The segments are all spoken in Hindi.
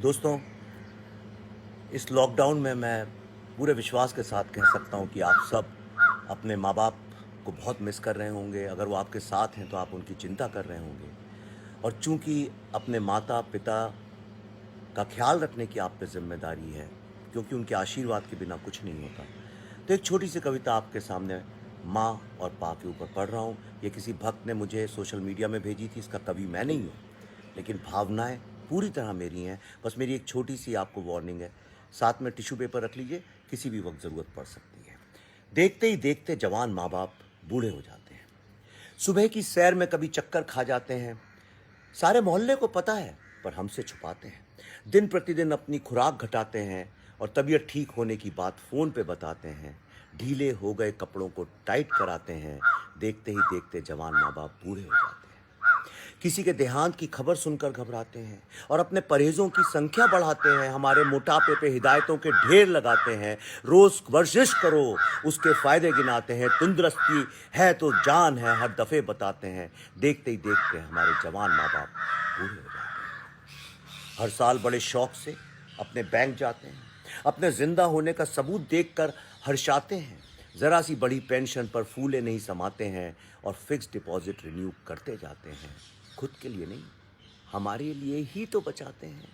दोस्तों, इस लॉकडाउन में मैं पूरे विश्वास के साथ कह सकता हूँ कि आप सब अपने माँ-बाप को बहुत मिस कर रहे होंगे। अगर वो आपके साथ हैं तो आप उनकी चिंता कर रहे होंगे और चूँकि अपने माता-पिता का ख़्याल रखने की आप पे ज़िम्मेदारी है, क्योंकि उनके आशीर्वाद के बिना कुछ नहीं होता। तो एक छोटी-सी कविता आपके सामने माँ और पा के ऊपर पढ़ रहा हूँ। ये किसी भक्त ने मुझे सोशल मीडिया में भेजी थी, इसका कवि मैं नहीं हूँ, लेकिन भावनाएँ पूरी तरह मेरी हैं। बस मेरी एक छोटी-सी आपको वार्निंग है, साथ में टिश्यू पेपर रख लीजिए, किसी भी वक़्त ज़रूरत पड़ सकती है। देखते ही देखते जवान माँ-बाप बूढ़े हो जाते हैं। सुबह की सैर में कभी चक्कर खा जाते हैं। सारे मोहल्ले को पता है, पर हमसे छुपाते हैं। दिन प्रतिदिन अपनी खुराक घटाते हैं और तबीयत ठीक होने की बात फ़ोन पे बताते हैं। ढीले हो गए कपड़ों को टाइट कराते हैं। देखते ही देखते जवान माँ-बाप बूढ़े हो जाते हैं। किसी के देहांत की खबर सुनकर घबराते हैं और अपने परहेज़ों की संख्या बढ़ाते हैं। हमारे मोटापे पे हिदायतों के ढेर लगाते हैं। रोज़ वर्जिश करो, उसके फ़ायदे गिनाते हैं। तंदुरुस्ती है तो जान है, हर दफ़े बताते हैं। देखते ही देखते हमारे जवान माँ-बाप बूढ़े हो जाते हैं। हर साल बड़े शौक से अपने बैंक जाते हैं, अपने जिंदा होने का सबूत देखकर हर्षाते हैं। जरा सी बड़ी पेंशन पर फूले नहीं समाते हैं और फिक्स डिपॉजिट रिन्यू करते जाते हैं। खुद के लिए नहीं, हमारे लिए ही तो बचाते हैं।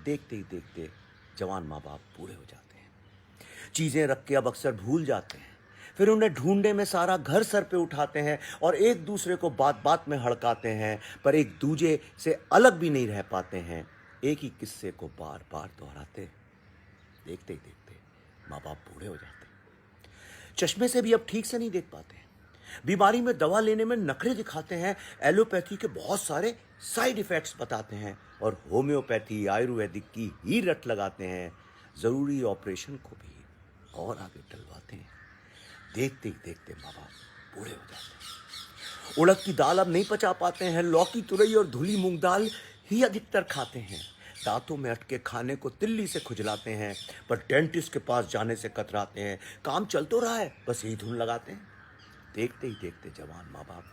देखते ही देखते जवान माँ बाप बूढ़े हो जाते हैं। चीजें रख के अब अक्सर भूल जाते हैं, फिर उन्हें ढूंढने में सारा घर सर पे उठाते हैं और एक दूसरे को बात बात में हड़काते हैं, पर एक दूजे से अलग भी नहीं रह पाते हैं। एक ही किस्से को बार बार दोहराते हैं। देखते ही देखते माँ बाप बूढ़े हो जाते हैं। चश्मे से भी अब ठीक से नहीं देख पाते हैं। बीमारी में दवा लेने में नखरे दिखाते हैं। एलोपैथी के बहुत सारे साइड इफेक्ट्स बताते हैं और होम्योपैथी आयुर्वेदिक की ही रट लगाते हैं। जरूरी ऑपरेशन को भी और आगे टलवाते हैं। देखते ही देखते माँ बाप बूढ़े हो जाते हैं। उड़द की दाल अब नहीं पचा पाते हैं। लौकी तुरई और धुली मूंग दाल ही अधिकतर खाते हैं। दांतों में अटके खाने को तिल्ली से खुजलाते हैं, पर डेंटिस्ट के पास जाने से कतराते हैं। काम चल तो रहा है, बस यही धुन लगाते हैं। देखते ही देखते जवान माँ बाप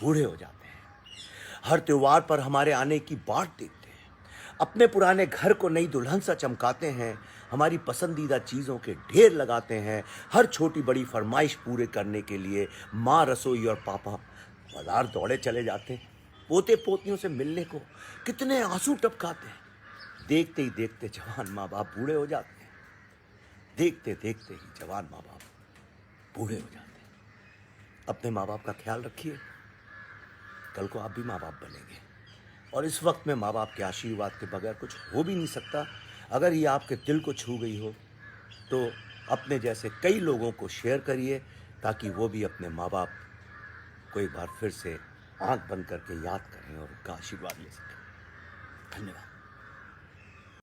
बूढ़े हो जाते हैं। हर त्योहार पर हमारे आने की बाट देखते हैं। अपने पुराने घर को नई दुल्हन सा चमकाते हैं। हमारी पसंदीदा चीज़ों के ढेर लगाते हैं। हर छोटी बड़ी फरमाइश पूरे करने के लिए माँ रसोई और पापा बाजार दौड़े चले जाते हैं। पोते पोतियों से मिलने को कितने आंसू टपकाते हैं। देखते ही देखते जवान माँ बाप बूढ़े हो जाते हैं। देखते देखते ही जवान माँ बाप बूढ़े हो जाते हैं। अपने माँ बाप का ख्याल रखिए, कल को आप भी माँ बाप बनेंगे और इस वक्त में माँ बाप के आशीर्वाद के बगैर कुछ हो भी नहीं सकता। अगर ये आपके दिल को छू गई हो तो अपने जैसे कई लोगों को शेयर करिए, ताकि वो भी अपने माँ बाप को एक बार फिर से आंख बंद करके याद करें और उनका आशीर्वाद ले सकें। धन्यवाद।